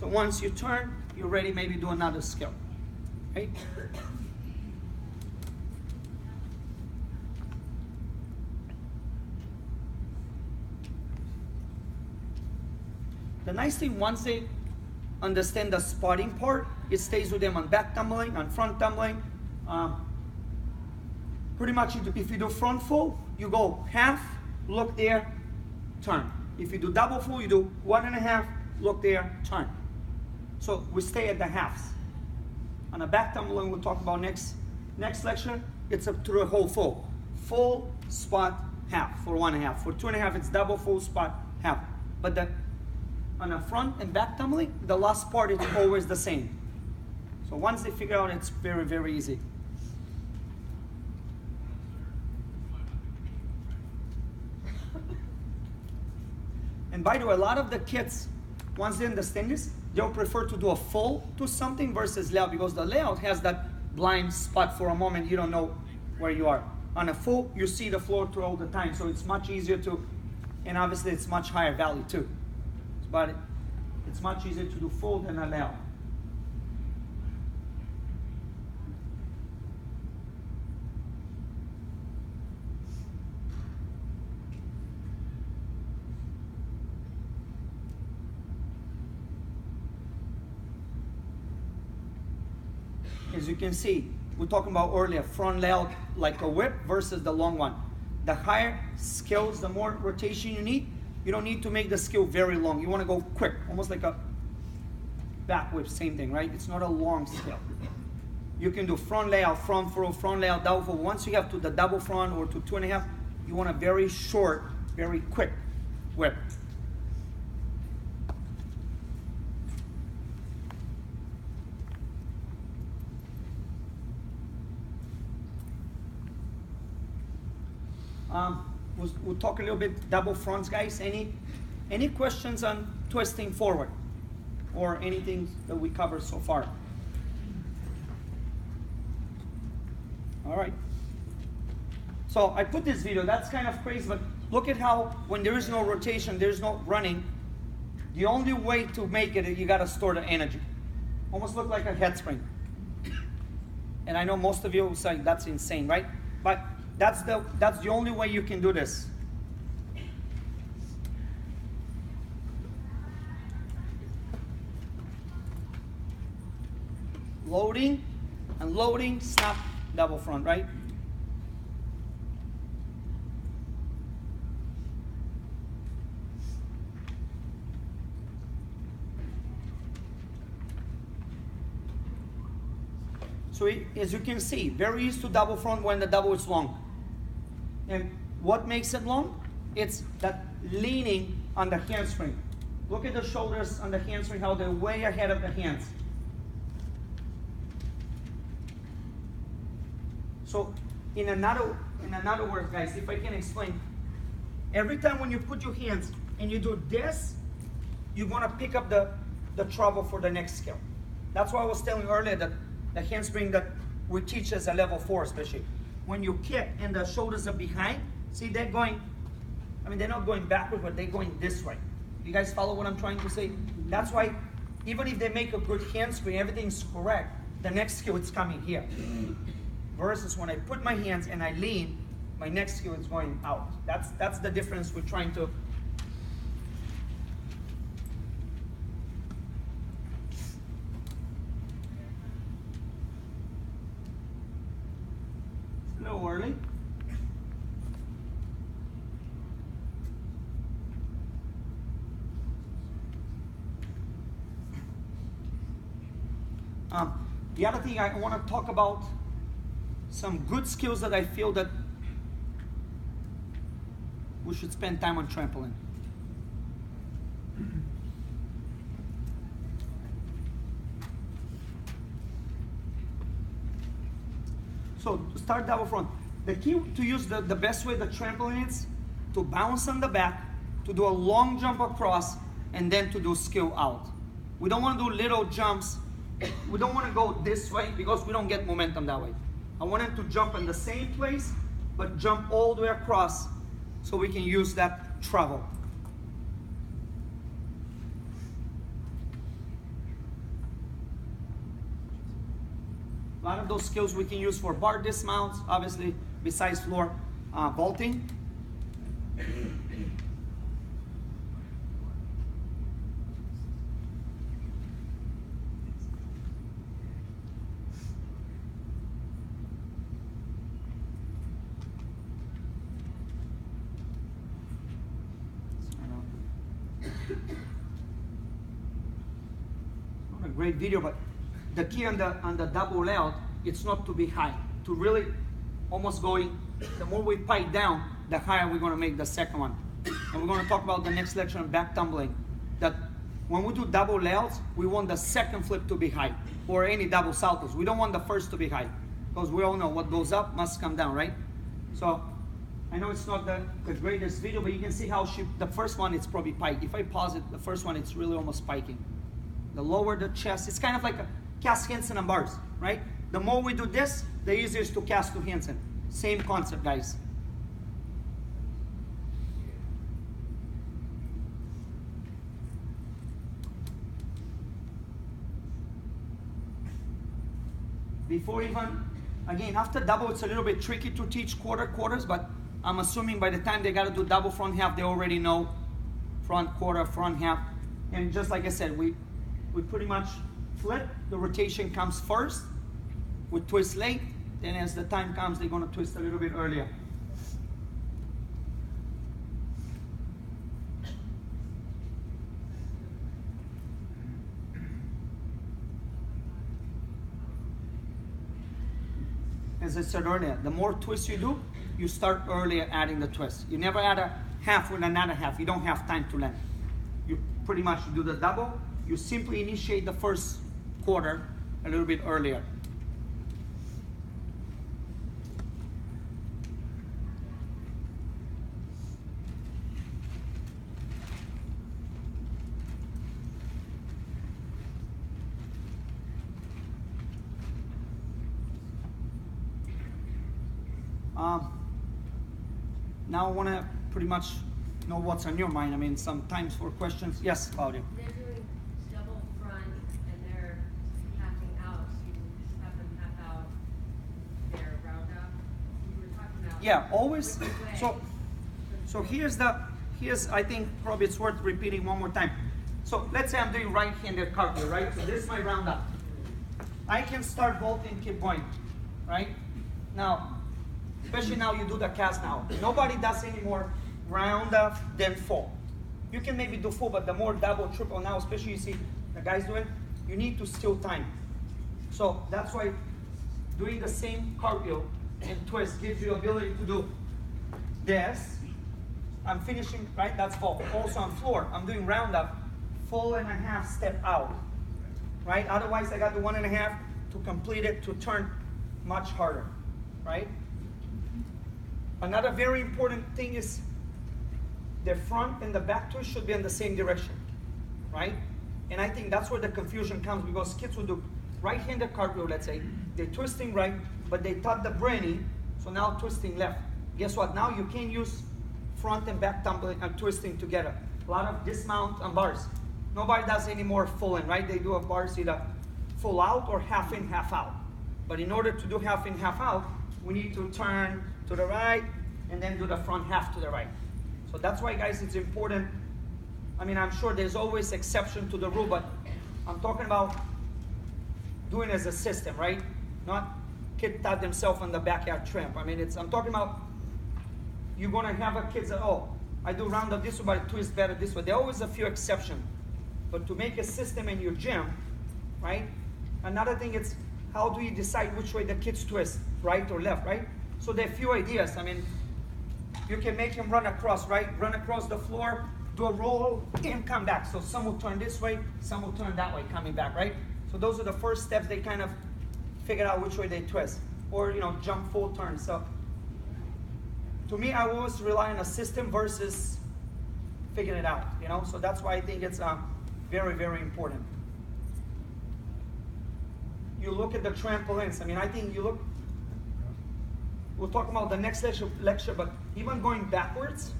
So once you turn, you're ready, maybe do another skill, right? The nice thing, once they understand the spotting part, it stays with them on back tumbling, on front tumbling. Pretty much if you do front full, you go half, look there, turn. If you do double full, you do 1.5, look there, turn. So we stay at the halves. On a back tumbling, we'll talk about next lecture, it's up to the whole full. Full, spot, half for 1.5. For 2.5, it's double, full, spot, half. But on a front and back tumbling, the last part is always the same. So once they figure out, it's very, very easy. And by the way, a lot of the kids, once they understand this, they'll prefer to do a full to something versus layout, because the layout has that blind spot for a moment, you don't know where you are. On a full, you see the floor through all the time, so it's much easier to, and obviously it's much higher value too. But it's much easier to do full than a layout. As you can see, we're talking about earlier, front layout like a whip versus the long one. The higher skills, the more rotation you need. You don't need to make the skill very long. You want to go quick, almost like a back whip, same thing, right? It's not a long skill. You can do front layout, front full, front layout, double full. Once you have to the double front or to 2.5, you want a very short, very quick whip. We'll talk a little bit double fronts, guys. Any questions on twisting forward or anything that we covered so far? All right. So I put this video. That's kind of crazy, but look at how when there is no rotation, there's no running. The only way to make it is you got to store the energy. Almost look like a head spring. And I know most of you will say that's insane, right? But that's the only way you can do this. Loading, unloading, snap, double front, right? So as you can see, very easy to double front when the double is long. And what makes it long? It's that leaning on the handspring. Look at the shoulders on the handspring, how they're way ahead of the hands. So in another word, guys, if I can explain, every time when you put your hands and you do this, you want to pick up the trouble for the next skill. That's why I was telling you earlier that the handspring that we teach as a level 4 especially. When you kick and the shoulders are behind, see they're going, I mean they're not going backwards, but they're going this way. You guys follow what I'm trying to say? That's why even if they make a good handspring, everything's correct, the next skill is coming here. Versus when I put my hands and I lean, my next skill is going out. That's the difference we're trying to. A little early. The other thing I want to talk about, some good skills that I feel that we should spend time on trampoline. So to start double front, the key to use the best way the trampoline is to bounce on the back, to do a long jump across, and then to do skill out. We don't want to do little jumps. We don't want to go this way because we don't get momentum that way. I want him to jump in the same place, but jump all the way across so we can use that travel. A lot of those skills we can use for bar dismounts, obviously, besides floor vaulting. Not a great video, but the key on the double out, it's not to be high. To really almost going, the more we pipe down, the higher we're gonna make the second one. And we're gonna talk about the next lecture on back tumbling. That when we do double layouts, we want the second flip to be high, or any double saltos. We don't want the first to be high, because we all know what goes up must come down, right? So I know it's not the greatest video, but you can see how the first one, it's probably pike. If I pause it, the first one, it's really almost spiking. The lower the chest, it's kind of like a cast Hansen and bars, right? The more we do this, the easier it is to cast to Hansen. Same concept, guys. Before even, again, after double, it's a little bit tricky to teach quarters, but I'm assuming by the time they got to do double front half, they already know front quarter, front half. And just like I said, we pretty much flip. The rotation comes first. We twist late. Then as the time comes, they're going to twist a little bit earlier. As I said earlier, the more twists you do, you start earlier adding the twist. You never add a half with another half. You don't have time to land. You pretty much do the double. You simply initiate the first quarter a little bit earlier. Now I want to pretty much know what's on your mind. I mean, sometimes for questions. Yes, Claudia. They're doing double front and they're halving out. So you have them half out their round up. You were talking about. Yeah, always. So here's I think probably it's worth repeating one more time. So let's say I'm doing right-handed cartwheel, right? So this is my round up. I can start vaulting, keep going, right? Now, especially now you do the cast now. Nobody does any more round up then full. You can maybe do full, but the more double, triple now, especially you see the guys doing, you need to steal time. So that's why doing the same cartwheel and twist gives you the ability to do this. I'm finishing, right? That's full. Also on floor, I'm doing round up, full and a half step out, right? Otherwise, I got the 1.5 to complete it, to turn much harder, right? Another very important thing is the front and the back twist should be in the same direction, right? And I think that's where the confusion comes, because kids will do right-handed cartwheel, let's say, they're twisting right, but they taught the brainy, so now twisting left. Guess what? Now you can't use front and back tumbling and twisting together. A lot of dismount and bars. Nobody does any more full in, right? They do a bars either full out or half in, half out. But in order to do half in, half out, we need to turn to the right and then do the front half to the right. So that's why, guys, it's important. I mean, I'm sure there's always exception to the rule, but I'm talking about doing as a system, right? Not kid taught themselves on the backyard tramp. I mean, I'm talking about you're gonna have a kids that, oh, I do round up this way, but I twist better this way. There are always a few exceptions. But to make a system in your gym, right? Another thing is, how do you decide which way the kids twist, right or left, right? So there are a few ideas. I mean, you can make them run across, right? Run across the floor, do a roll, and come back. So some will turn this way, some will turn that way, coming back, right? So those are the first steps they kind of figure out which way they twist. Or, you know, jump full turn. So to me, I always rely on a system versus figuring it out, you know? So that's why I think it's very, very important. You look at the trampolines. I mean, I think you look, we'll talk about the next lecture, but even going backwards,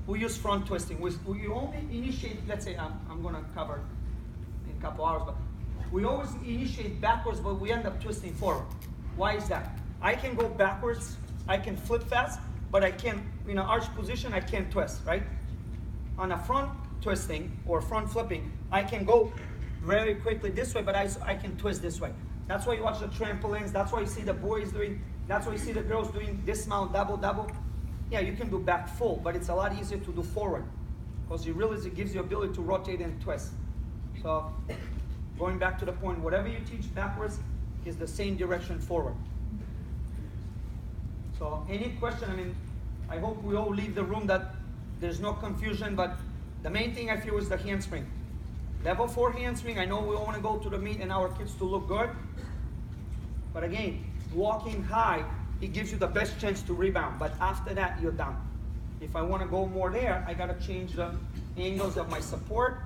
we use front twisting. We only initiate, let's say, I'm going to cover in a couple hours, but We always initiate backwards, but we end up twisting forward. Why is that? I can go backwards, I can flip fast, but I can't, in an arch position, I can't twist, right? On a front twisting or front flipping, I can go very quickly this way, but I can twist this way. That's why you watch the trampolines, that's why you see the boys doing, that's why you see the girls doing dismount, double, double. Yeah, you can do back full, but it's a lot easier to do forward because you realize it gives you ability to rotate and twist. So, going back to the point, whatever you teach backwards is the same direction forward. So, any question, I mean, I hope we all leave the room that there's no confusion, but the main thing I feel is the handspring. Level 4 handspring, I know we all want to go to the meet and our kids to look good, but again, walking high, it gives you the best chance to rebound, but after that, you're done. If I want to go more there, I got to change the angles of my support.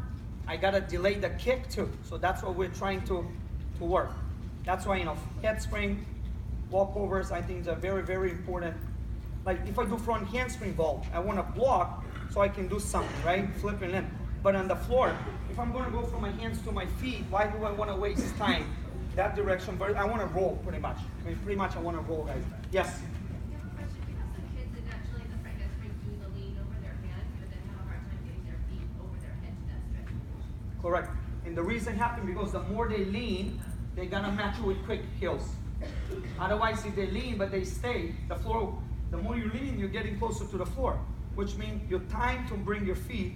I got to delay the kick too. So that's what we're trying to work. That's why, head spring, walkovers, I think is a very, very important. Like if I do front handspring vault, I want to block so I can do something, right? Flipping in. But on the floor, if I'm going to go from my hands to my feet, why do I want to waste time that direction? But I want to roll pretty much. I mean, pretty much I want to roll, guys. Yes? I have a question. We have some kids that actually in the front handspring do the lean over their hand, but then have a hard time getting their feet over their head to that stretch. Correct. And the reason happened because the more they lean, they're going to match you with quick heels. Otherwise, if they lean but they stay, the floor, the more you lean, you're getting closer to the floor, which means your time to bring your feet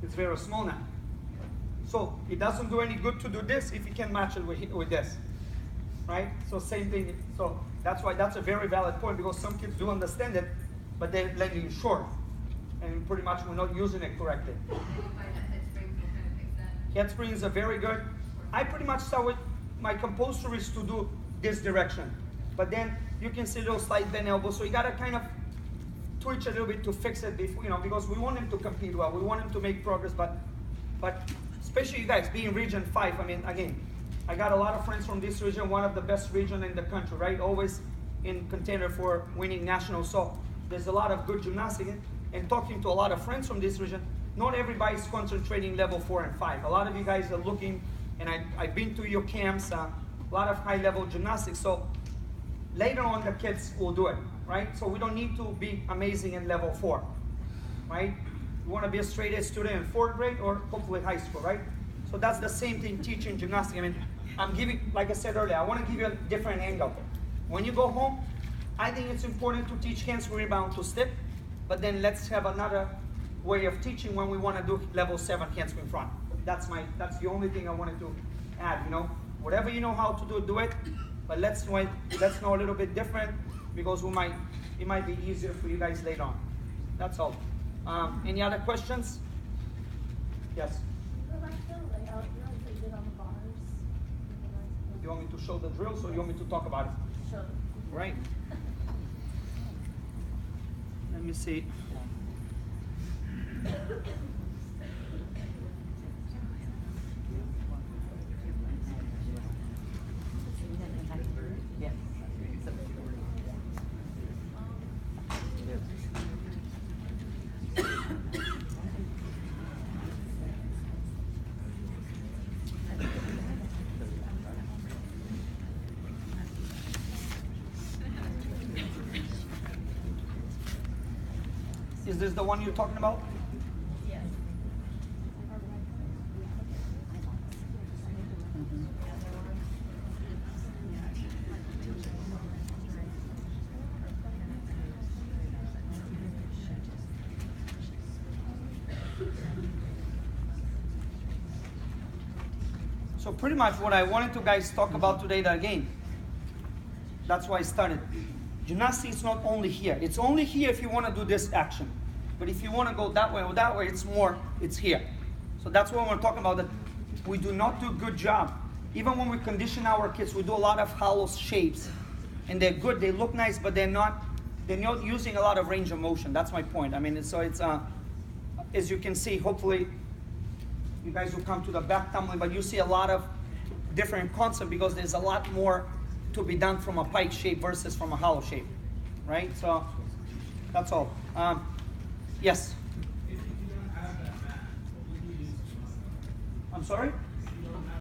is very small now. So it doesn't do any good to do this if you can match it with this, right? So same thing. So that's why that's a very valid point because some kids do understand it, but they're landing short, and pretty much we're not using it correctly. By that head spring will kind of fix that. Head springs are very good. I pretty much start with my compulsory is to do this direction, but then you can see a little slight bend elbow. So you gotta kind of twitch a little bit to fix it, before, because we want him to compete well. We want him to make progress, but especially you guys being region 5. I mean, again, I got a lot of friends from this region, one of the best region in the country, right? Always in contender for winning nationals. So there's a lot of good gymnastics. And talking to a lot of friends from this region, not everybody's concentrating level 4 and 5. A lot of you guys are looking, and I've been to your camps, a lot of high-level gymnastics. So later on, the kids will do it, right? So we don't need to be amazing in level 4, right? You want to be a straight A student in 4th grade or hopefully high school, right? So that's the same thing teaching gymnastics. I mean, I'm giving, like I said earlier, I want to give you a different angle. When you go home, I think it's important to teach handspring rebound to step, but then let's have another way of teaching when we want to do level 7 handspring front. That's the only thing I wanted to add, Whatever you know how to do it, but let's know a little bit different because it might be easier for you guys later on. That's all. Any other questions? Yes. I like the layout they did on the bars. You want me to show the drills or you want me to talk about it? Show. Right. Let me see. Is this the one you're talking about? Yes. So pretty much what I wanted to guys talk about today, that again, that's why I started. Gymnastics is not only here. It's only here if you want to do this action. But if you want to go that way or that way, it's here. So that's what we're talking about, that we do not do a good job. Even when we condition our kids, we do a lot of hollow shapes. And they're good, they look nice, but they're not using a lot of range of motion. That's my point. I mean, it's as you can see, hopefully, you guys will come to the back tumbling, but you see a lot of different concepts because there's a lot more to be done from a pike shape versus from a hollow shape, right? So that's all. Yes? If you don't have that mat, what would you use? I'm sorry?